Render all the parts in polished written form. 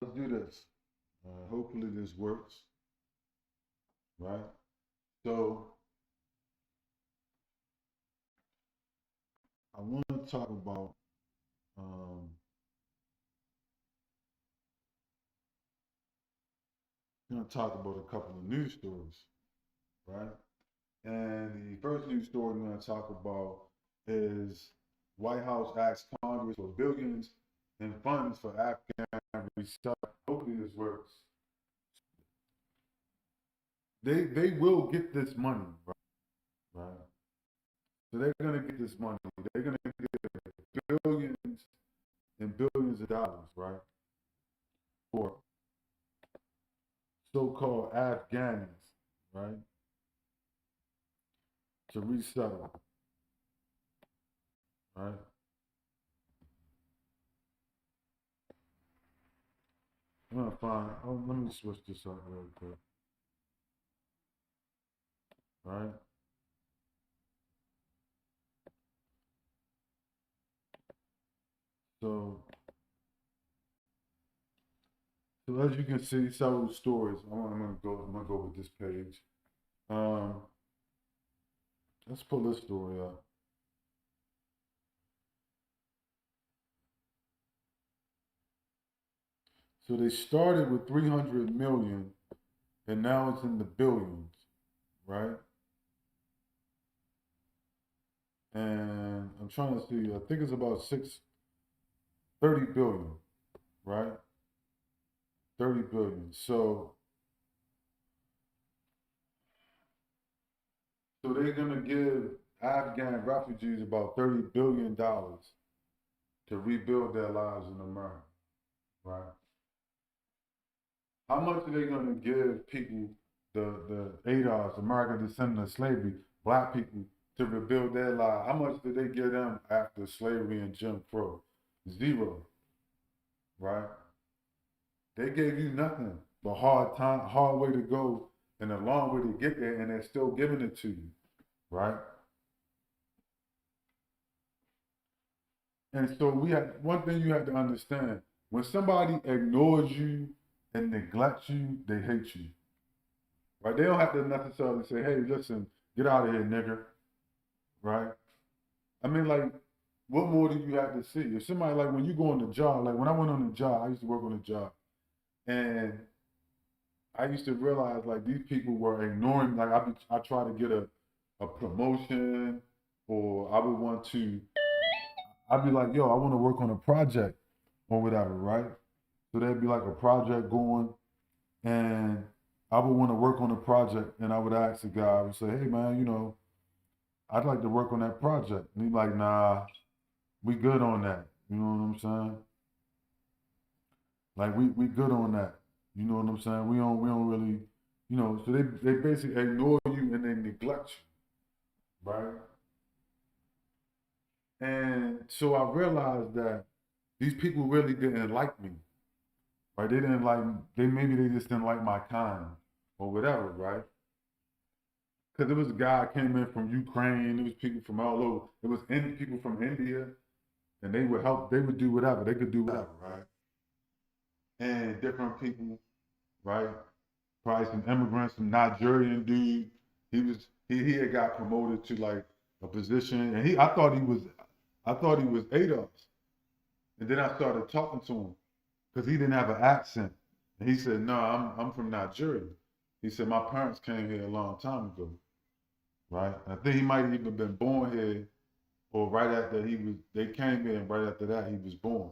Let's do this. Hopefully this works, right? So I want to talk about, um, talk about a couple of news stories, right? And the first news story I'm going to talk about is White House asks Congress for billions in funds for Afghan resettlement. Hopefully this works. They will get this money, right? So they're going to get this money. They're going to get billions and billions of dollars, right, for so-called Afghans, right, to resettle, right? I'm gonna find. Oh, let me switch this up real quick, right? So, so as you can see, several stories. I'm gonna go. I'm gonna go with this page. Um, let's pull this story up. So they started with 300 million, and now it's in the billions, right? And I'm trying to see. I think it's about 30 billion, right? 30 billion. So they're gonna give Afghan refugees about $30 billion to rebuild their lives in America, right? How much are they gonna give people, the ADOS, American Descendants of Slavery, black people, to rebuild their lives? How much did they give them after slavery and Jim Crow? Zero, right? They gave you nothing but hard time, hard way to go, and a long way to get there, and they're still giving it to you, right? And so we have one thing you have to understand: when somebody ignores you and neglects you, they hate you, right? They don't have to necessarily say, "Hey, listen, get out of here, nigger," right? I mean, like, what more do you have to see? If somebody, like, when you go on the job, like when I went on the job, I used to work on the job, and I used to realize like these people were ignoring. Like I try to get a promotion, or I would want to. I'd be like, "Yo, I want to work on a project or whatever," right? So there'd be like a project going, and I would want to work on a project, and I would ask the guy, I would say, "Hey, man, I'd like to work on that project." And he's like, "Nah, we good on that." You know what I'm saying? Like we good on that. You know what I'm saying? We don't really, So they basically ignore you and they neglect you, right? And so I realized that these people really didn't like me, right? They didn't like. Maybe they just didn't like my kind or whatever, right? Because it was a guy came in from Ukraine. It was people from all over. It was people from India, and they would help. They would do whatever. They could do whatever, right? And different people, right? Probably some immigrants, some Nigerian dude. He had got promoted to like a position, and I thought he was ADOS, and then I started talking to him because he didn't have an accent, and he said, "No, I'm from Nigeria." He said, "My parents came here a long time ago." Right? I think he might have even been born here, or right after they came here, and right after that he was born.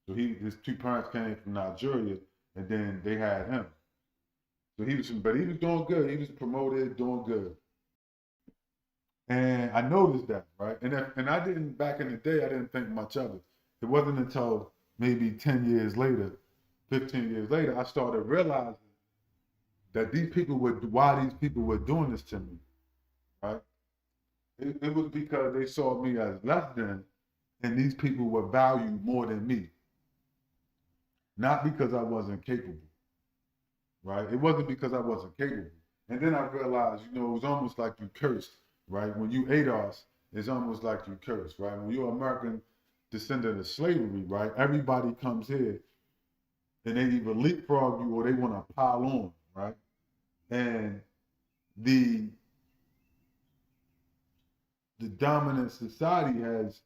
So his two parents came from Nigeria, and then they had him. So but he was doing good. He was promoted, doing good. And I noticed that, right? And I didn't back in the day. I didn't think much of it. It wasn't until maybe 10 years later, 15 years later, I started realizing that why these people were doing this to me, right? It was because they saw me as less than, and these people were valued more than me, not because I wasn't capable, right? It wasn't because I wasn't capable. And then I realized, it was almost like you cursed, right? When you ADOS, it's almost like you cursed, right? When you're American descendant of slavery, right? Everybody comes here and they either leapfrog you or they want to pile on, right? And the dominant society has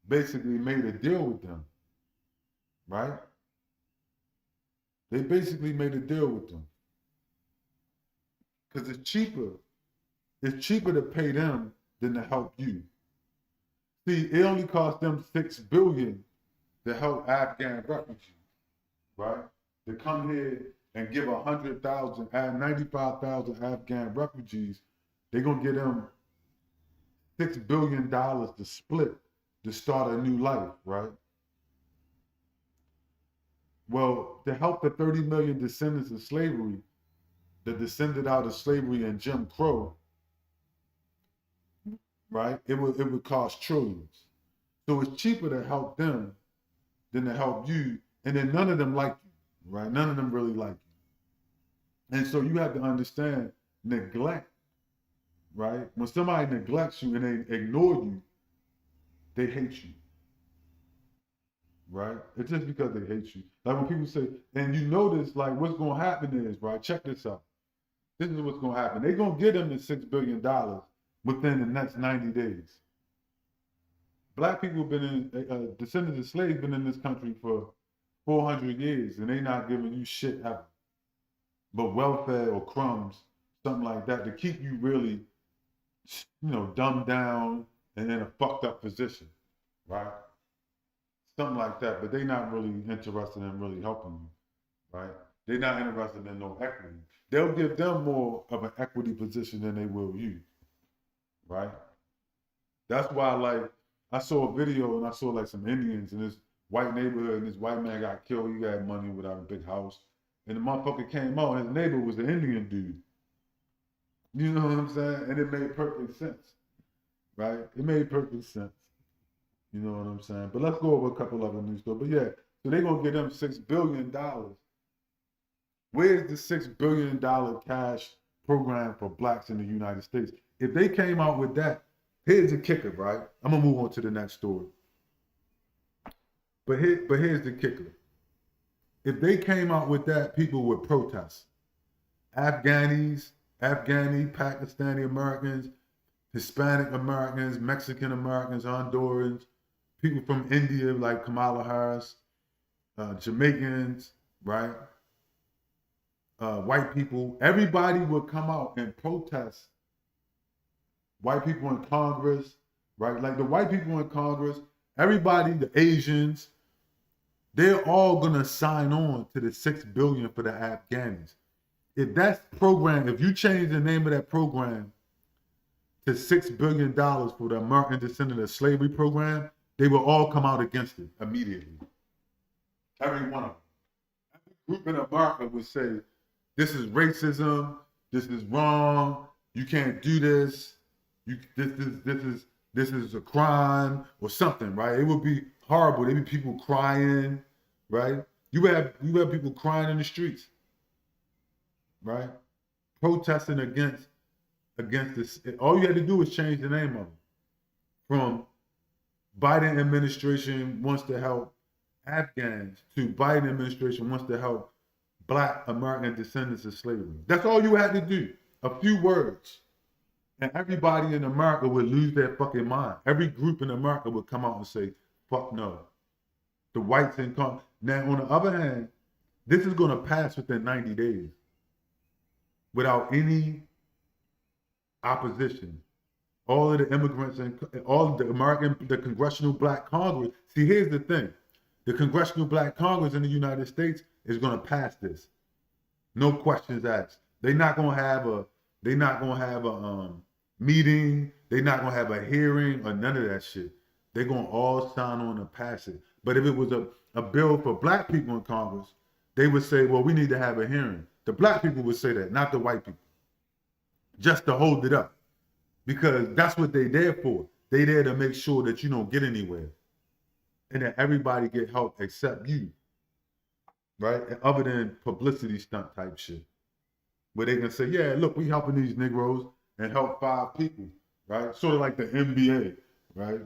basically made a deal with them, right? They basically made a deal with them because it's cheaper. It's cheaper to pay them than to help you. See, it only cost them $6 billion to help Afghan refugees, right? To come here and give 100,000, 95,000 Afghan refugees, they're gonna give them $6 billion to split to start a new life, right? Well, to help the 30 million descendants of slavery that descended out of slavery and Jim Crow, right? It would cost trillions. So it's cheaper to help them than to help you, and then none of them like you, right? None of them really like you. And so you have to understand neglect, right? When somebody neglects you and they ignore you, they hate you, right? It's just because they hate you. Like when people say, and you notice, like what's going to happen is, right? Check this out. This is what's going to happen. They're going to give them the $6 billion within the next 90 days. Black people have been in, descendants of slaves been in this country for 400 years, and they not giving you shit ever. But welfare or crumbs, something like that, to keep you really, dumbed down and in a fucked up position, right? Something like that. But they not really interested in really helping you, right? They're not interested in no equity. They'll give them more of an equity position than they will you, right? That's why, like, I saw a video and I saw like some Indians in this white neighborhood, and this white man got killed. He got money without a big house. And the motherfucker came out, and his neighbor was an Indian dude. You know what I'm saying? And it made perfect sense, right? It made perfect sense. You know what I'm saying? But let's go over a couple other news stories. But yeah, so they're going to give them $6 billion. Where's the $6 billion cash program for blacks in the United States? If they came out with that, here's the kicker, right? I'm going to move on to the next story. But here's the kicker. If they came out with that, people would protest. Afghani, Pakistani Americans, Hispanic Americans, Mexican Americans, Hondurans, people from India like Kamala Harris, Jamaicans, right? White people, everybody would come out and protest. White people in Congress, right? Like the white people in Congress, everybody, the Asians, they're all gonna sign on to the $6 billion for the Afghanis. If that program, if you change the name of that program to $6 billion for the American Descendant of Slavery program, they will all come out against it immediately. Every one of them. Every group in America would say, this is racism, this is wrong, you can't do this, this is a crime or something, right? It would be horrible. There'd be people crying, right? You have people crying in the streets, right? Protesting against this. All you had to do was change the name of it. From Biden administration wants to help Afghans to Biden administration wants to help Black American descendants of slavery. That's all you had to do. A few words. And everybody in America would lose their fucking mind. Every group in America would come out and say, fuck no. The whites in Congress. Now, on the other hand, this is going to pass within 90 days without any opposition. All of the immigrants and all of the Congressional Black Congress. See, here's the thing. The Congressional Black Congress in the United States is going to pass this. No questions asked. They're not going to have a meeting. They're not going to have a hearing or none of that shit. They're going to all sign on and pass it. But if it was a bill for Black people in Congress, they would say, well, we need to have a hearing. The Black people would say that, not the white people. Just to hold it up. Because that's what they're there for. They're there to make sure that you don't get anywhere. And that everybody get help except you. Right? Other than publicity stunt type shit. Where they can say, yeah, look, we helping these Negroes and help 5 people. Right? Sort of like the NBA. Right?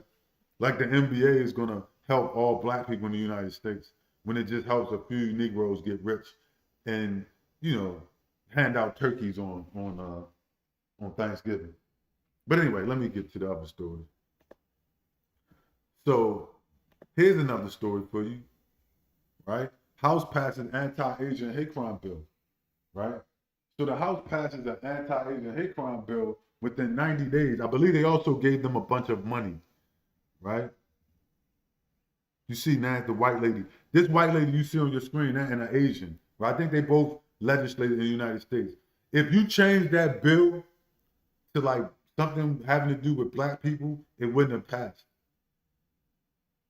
Like the NBA is going to help all Black people in the United States. when it just helps a few Negroes get rich and, you know, hand out turkeys on Thanksgiving. But anyway, let me get to the other story. So here's another story for you, right? House passes anti-Asian hate crime bill, right? So the House passes an anti-Asian hate crime bill within 90 days. I believe they also gave them a bunch of money, right? You see now the white lady. This white lady you see on your screen, and an Asian, right? I think they both legislated in the United States. If you change that bill to like something having to do with black people, it wouldn't have passed.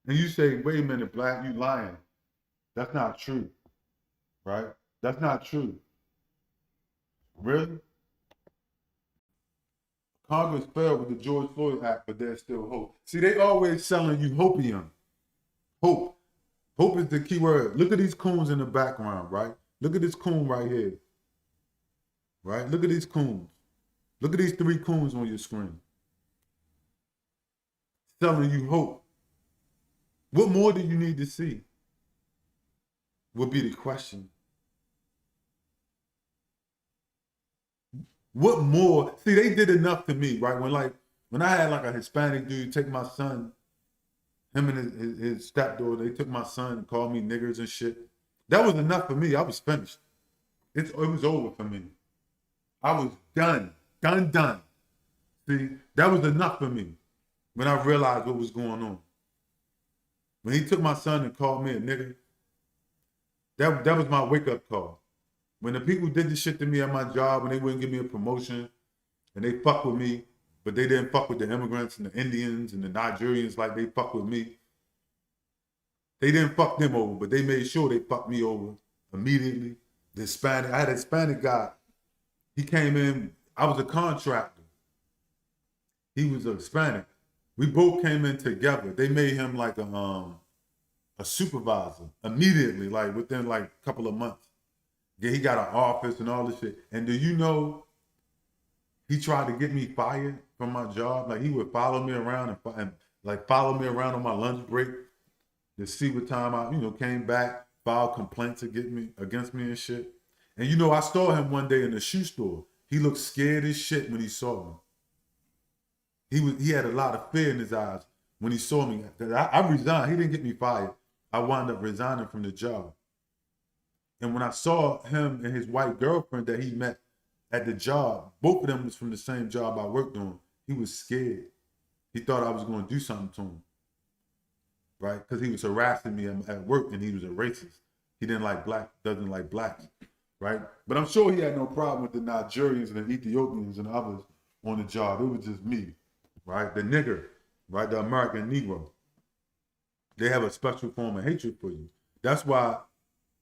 And you say, wait a minute, black, you lying. That's not true, right? That's not true. Really? Congress failed with the George Floyd Act, but there's still hope. See, they always selling you hopium. Hope. Hope is the key word. Look at these coons in the background, right? Look at this coon right here. Right? Look at these coons. Look at these 3 coons on your screen. Selling you hope. What more do you need to see? Would be the question. What more? See, they did enough to me, right? When I had like a Hispanic dude take my son, him and his stepdaughter, they took my son and called me niggers and shit. That was enough for me. I was finished. It was over for me. I was done. Done. See, that was enough for me when I realized what was going on. When he took my son and called me a nigger, that was my wake-up call. When the people did this shit to me at my job, when they wouldn't give me a promotion, and they fuck with me, but they didn't fuck with the immigrants and the Indians and the Nigerians like they fuck with me. They didn't fuck them over, but they made sure they fucked me over immediately. The Hispanic, I had a Hispanic guy. He came in, I was a contractor. He was a Hispanic. We both came in together. They made him like a supervisor immediately, like within like a couple of months. Yeah, he got an office and all this shit. And do you know, he tried to get me fired from my job. Like he would follow me around and like follow me around on my lunch break to see what time I, came back, filed complaints against me and shit. And I saw him one day in the shoe store. He looked scared as shit when he saw me. He had a lot of fear in his eyes when he saw me. I resigned. He didn't get me fired. I wound up resigning from the job. And when I saw him and his white girlfriend that he met at the job, both of them was from the same job I worked on, he was scared. He thought I was going to do something to him, right? Because he was harassing me at work and he was a racist. He doesn't like blacks, right? But I'm sure he had no problem with the Nigerians and the Ethiopians and others on the job. It was just me, right? The nigger, right? The American Negro. They have a special form of hatred for you. That's why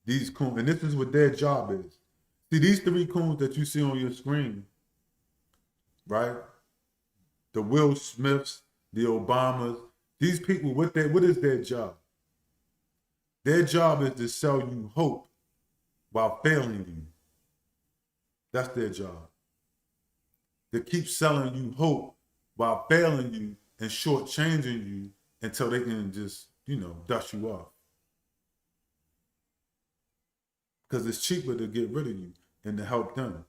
these coons, and this is what their job is. See, these 3 coons that you see on your screen, right? The Will Smiths, the Obamas, these people, what is their job? Their job is to sell you hope while failing you. That's their job. To keep selling you hope while failing you and shortchanging you until they can just, dust you off. Because it's cheaper to get rid of you and to help them.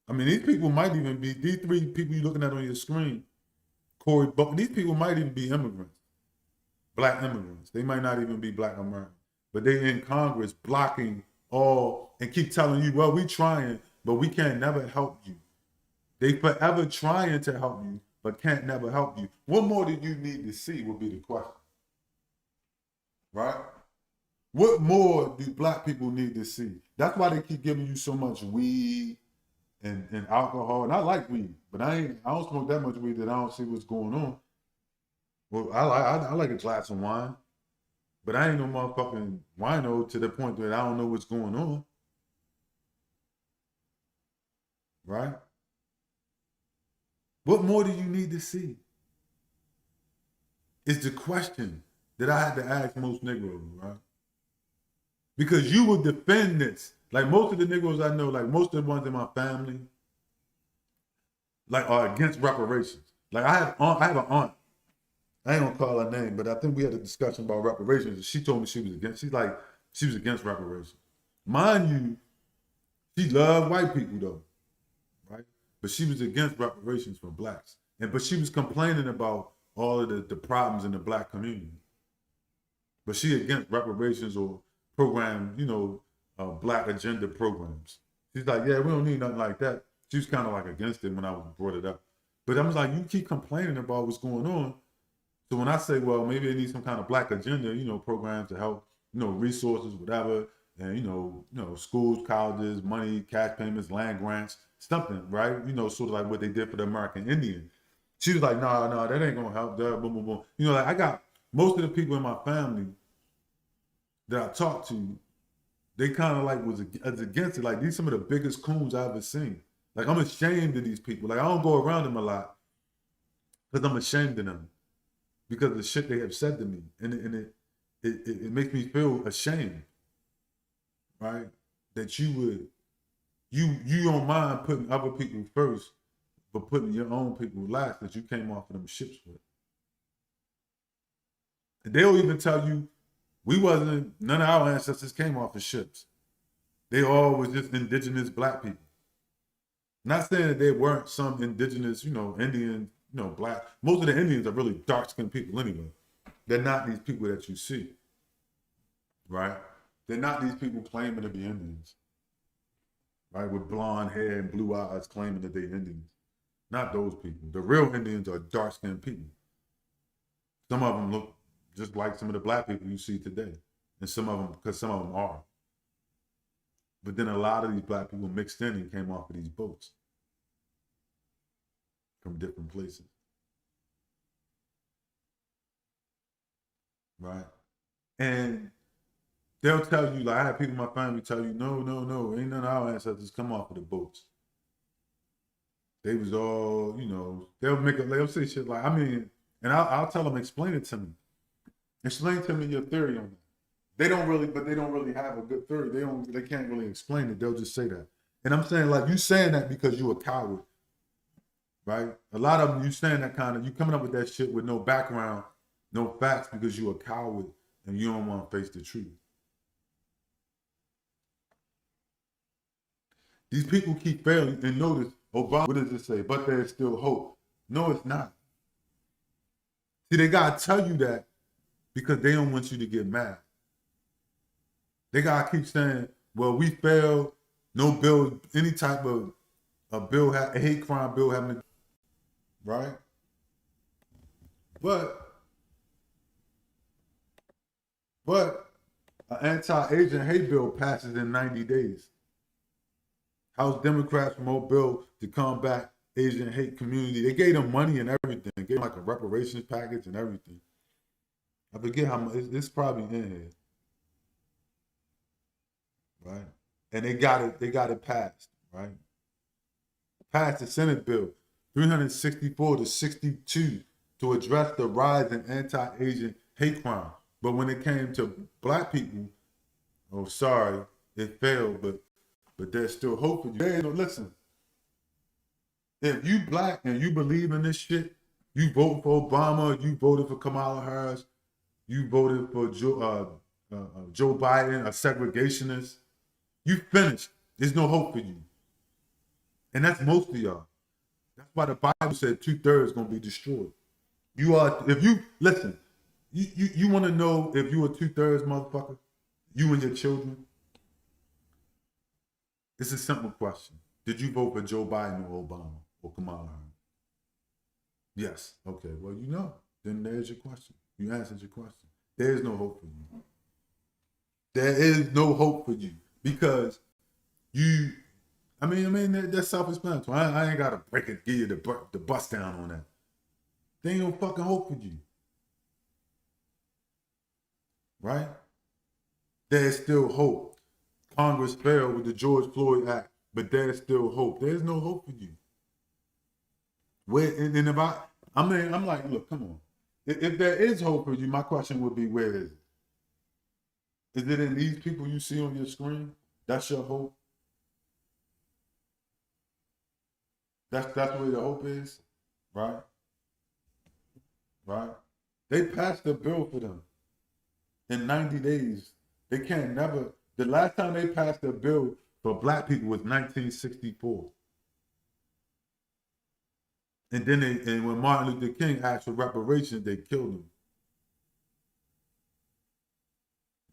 I mean, these people might even be, these 3 people you're looking at on your screen, Cory Buck, these people might even be immigrants, black immigrants. They might not even be black Americans, but they're in Congress blocking all and keep telling you, well, we trying, but we can't never help you. They forever trying to help you, but can't never help you. What more do you need to see would be the question, right? What more do black people need to see? That's why they keep giving you so much weed and alcohol. And I like weed, but I don't smoke that much weed that I don't see what's going on. Well, I like a glass of wine, but I ain't no motherfucking wino to the point that I don't know what's going on. Right? What more do you need to see? It's the question that I had to ask most Negroes, right? Because you will defend this. Like most of the Negroes I know, like most of the ones in my family, like are against reparations. Like I have an aunt I ain't gonna call her name, but I think we had a discussion about reparations. And she told me she was against. She's like, she was against reparations. Mind you, she loved white people though, right? But she was against reparations for blacks, but she was complaining about all of the problems in the black community. But she against reparations or program, black agenda programs. She's like, yeah, we don't need nothing like that. She was kind of like against it when I brought it up. But I was like, you keep complaining about what's going on. So when I say, well, maybe they need some kind of black agenda, programs to help, resources, whatever, and schools, colleges, money, cash payments, land grants, something, right? Sort of like what they did for the American Indian. She was like, nah, that ain't gonna help. Boom, boom, boom. Like I got most of the people in my family that I talked to, they kind of like was against it. Like these some of the biggest coons I ever seen. Like I'm ashamed of these people. Like I don't go around them a lot because I'm ashamed of them because of the shit they have said to me, and it makes me feel ashamed, right? That you don't mind putting other people first, but putting your own people last that you came off of them ships with. And they'll even tell you none of our ancestors came off of ships. They all was just indigenous black people. Not saying that there weren't some indigenous, Indian, black. Most of the Indians are really dark-skinned people anyway. They're not these people that you see, right? They're not these people claiming to be Indians, right? With blonde hair and blue eyes claiming that they're Indians. Not those people. The real Indians are dark-skinned people. Some of them look just like some of the black people you see today. And some of them are. But then a lot of these black people mixed in and came off of these boats from different places. Right? And they'll tell you, like I have people in my family tell you, no, ain't none of our ancestors come off of the boats. They was all, they'll say shit like, and I'll tell them, explain it to me. Explain to me your theory on that. They don't really have a good theory. They can't really explain it. They'll just say that. And I'm saying, like, you saying that because you a coward, right? A lot of them, you saying that you coming up with that shit with no background, no facts because you a coward and you don't want to face the truth. These people keep failing, and notice, Obama, what does it say? But there's still hope. No, it's not. See, they gotta tell you that because they don't want you to get mad. They gotta keep saying, well, we failed, no bill, any type of a bill, a hate crime bill having to, right? But an anti-Asian hate bill passes in 90 days. House Democrats promote bill to combat Asian hate community. They gave them money and everything. They gave them like a reparations package and everything. I forget how much, it's probably in here. Right? And they got it passed, right? Passed the Senate bill 364 to 62 to address the rise in anti-Asian hate crime. But when it came to black people, oh sorry, it failed, but there's still hope for you. Listen, if you black and you believe in this shit, you vote for Obama, you voted for Kamala Harris, you voted for Joe Biden, a segregationist, you finished. There's no hope for you. And that's most of y'all. That's why the Bible said 2/3 gonna be destroyed. You are, if you, listen, you wanna know if you a 2/3 motherfucker, you and your children? It's a simple question. Did you vote for Joe Biden or Obama or Kamala Harris? Yes. Okay, well, then there's your question. You answered your question. There is no hope for you. There is no hope for you because that's self-explanatory. I ain't gotta give you the bust down on that. There ain't no fucking hope for you. Right? There's still hope. Congress failed with the George Floyd Act, but there's still hope. There's no hope for you. I'm like, look, come on. If there is hope for you, my question would be, where is it? Is it in these people you see on your screen? That's your hope? That's where the hope is, right? Right? They passed a bill for them in 90 days. They can't never. The last time they passed a bill for black people was 1964. And then and when Martin Luther King asked for reparations, they killed him.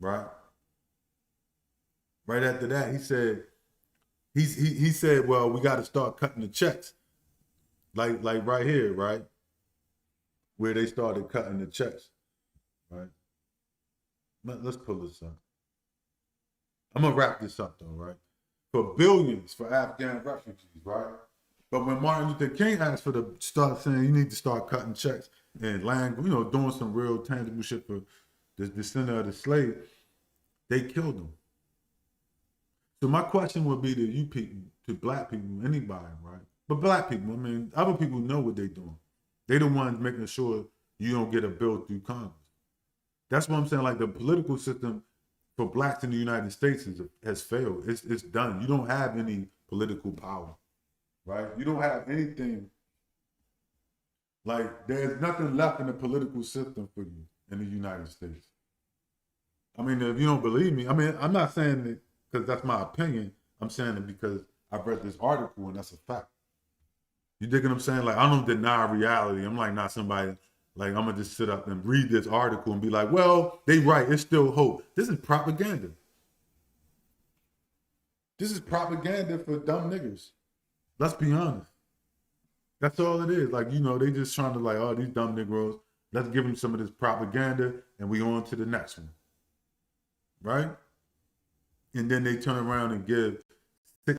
Right? Right after that, he said, well, we got to start cutting the checks. Like right here, right? Where they started cutting the checks. Right? Let's pull this up. I'm gonna wrap this up though, right? For billions for Afghan refugees, right? But when Martin Luther King asked for the start saying you need to start cutting checks and doing some real tangible shit for the descendant of the slave, they killed him. So my question would be to you people, to black people, anybody, right? But black people, I mean, other people know what they're doing. They the ones making sure you don't get a bill through Congress. That's what I'm saying. Like the political system for blacks in the United States has failed. It's done. You don't have any political power, right? You don't have anything. Like there's nothing left in the political system for you in the United States. I mean, if you don't believe me, I mean, I'm not saying it because that's my opinion. I'm saying it because I've read this article and that's a fact. You dig what I'm saying? Like, I don't deny reality. I'm like not somebody, like, I'm going to just sit up and read this article and be like, well, they right. It's still hope. This is propaganda. This is propaganda for dumb niggas. Let's be honest. That's all it is. Like, they just trying to like, oh, these dumb Negroes, let's give them some of this propaganda and we on to the next one. Right? And then they turn around and give $6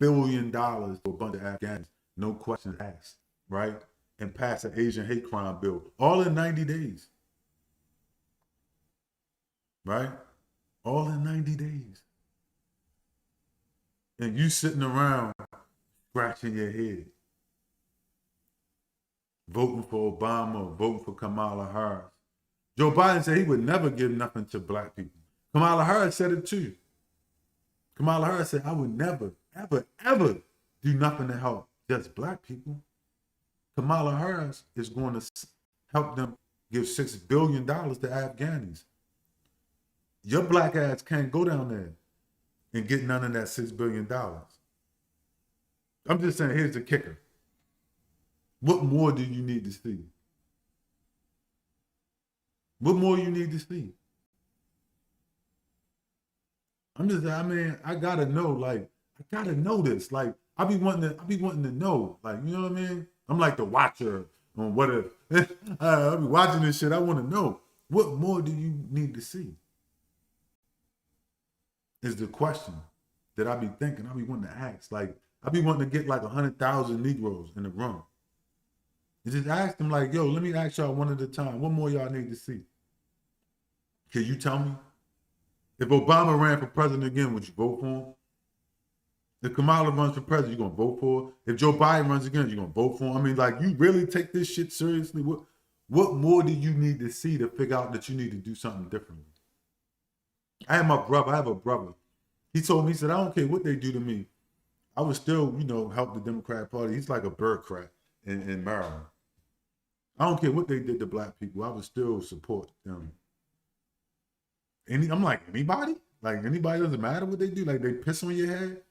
billion to a bunch of Afghans, no questions asked, right? And pass an Asian hate crime bill, all in 90 days. Right? All in 90 days. And you sitting around scratching your head, voting for Obama, voting for Kamala Harris. Joe Biden said he would never give nothing to black people. Kamala Harris said it too. Kamala Harris said, I would never, ever, ever do nothing to help just black people. Kamala Harris is going to help them give $6 billion to Afghanis. Your black ass can't go down there and get none of that $6 billion. I'm just saying, here's the kicker. What more do you need to see? What more you need to see? I gotta know, like, I gotta know this. Like, I be wanting to know. Like, you know what I mean? I'm like the watcher on what if. I be watching this shit. I want to know. What more do you need to see? Is the question that I be thinking, I be wanting to ask. Like, I be wanting to get like 100,000 Negroes in the room. And just ask them like, yo, let me ask y'all one at a time. What more y'all need to see? Can you tell me? If Obama ran for president again, would you vote for him? If Kamala runs for president, you gonna vote for her? If Joe Biden runs again, you gonna vote for him? I mean, like, you really take this shit seriously? What more do you need to see to figure out that you need to do something differently? I have a brother. He told me, he said, I don't care what they do to me. I would still, help the Democrat Party. He's like a bureaucrat in Maryland. I don't care what they did to black people. I would still support them. I'm like, anybody? Like, anybody doesn't matter what they do? Like, they piss on your head?